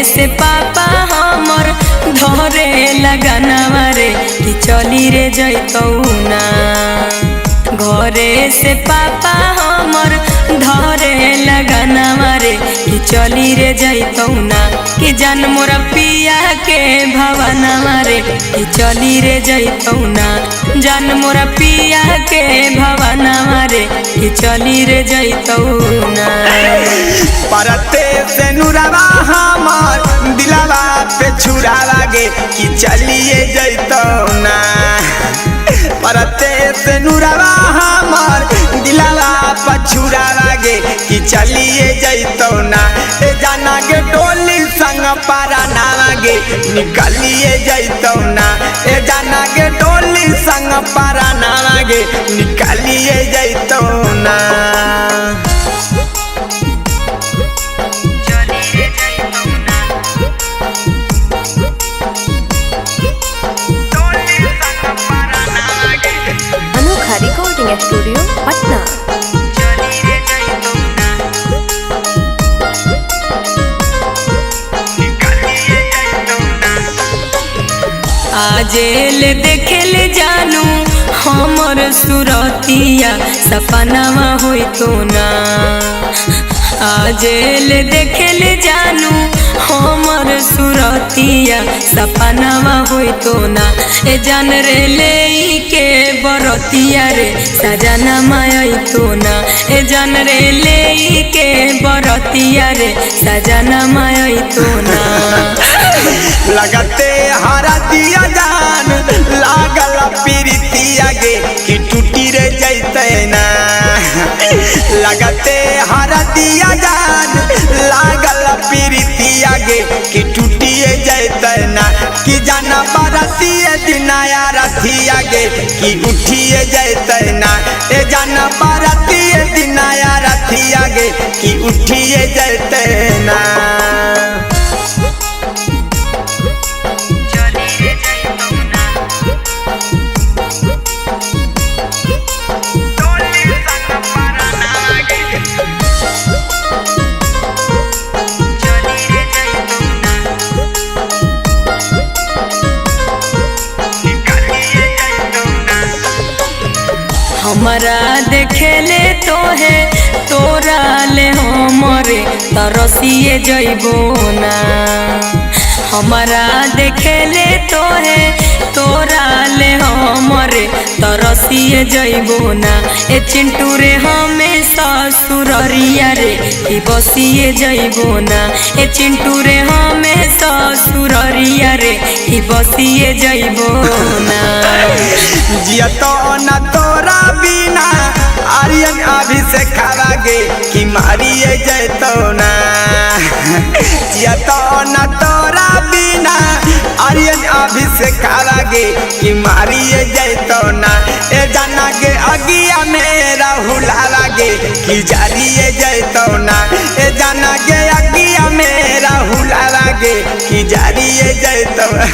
से पापा हमर धरे लगाना रे कि चली रे जैतौ ना। घरे से पापा हमर धरे लगाना रे कि चली रे जैतौ ना। कि जान मोरा पिया के भवना रे कि चली रे जैतौ ना। जान मोरा पिया के भवना रे कि चली रे जैतौ ना। परते से नुरावा हमर दिलावा पे छुरा लागे कि चलिए जैतौ ना। परते से नुरावा हमर दिलावा पे छुरा लागे कि चलिए जैतौ ना। ए जाना के टोली संग पारा ना लागे निकलिए जैतौ ना। ए जाना के टोली संग पारा ना लागे निकलिए जैतौ ना। अनोखा रिकॉर्डिंग स्टूडियो पटना। आजेल देखेल जानू हमर सुरतिया सपनावा होई तो ना। आजेल देखेल जानू हमर सुरतिया सपनावा होई तो ना। ए जान रे ले के बरतिया रे सजना माई तो ना। ए जान रे ले के बरतिया रे सजना माई तो ना। लगते हरा दिया जान लागल प्रीतिया गे कि टूटी रे जैते ना। लगते हरा दिया जान लागल प्रीतिया गे कि टूटिए जैते ना। कि जाना बरतिए दिनाया रथिया गे कि उठिए जैते ना। ए जाना बरतिए दिनाया रथिया गे कि उठिए जैते ना। हमारा देखेले तो है तोरा ले हमरे तरसिए जइबो ना। हमारा देखेले तो है तोरा ले हमरे तरसिए जइबो ना। ए चिंटू रे हमें ससुररिया रे कि बसिए जइबो ना। ए चिंटू रे हमें ससुररिया रे कि बसिए जइबो ना। जियतो न तोरा बिना आर्यन अभिषेक खावागे कि मारिए जैतौ ना। जियतो न तोरा बिना आर्यन अभिषेक खावागे कि मारिए जैतौ ना। ए जाना के अगिया मेरा हुला लागे कि जारिए जैतौ ना। ए जाना के अगिया मेरा हुला लागे कि जारिए जैतौ ना।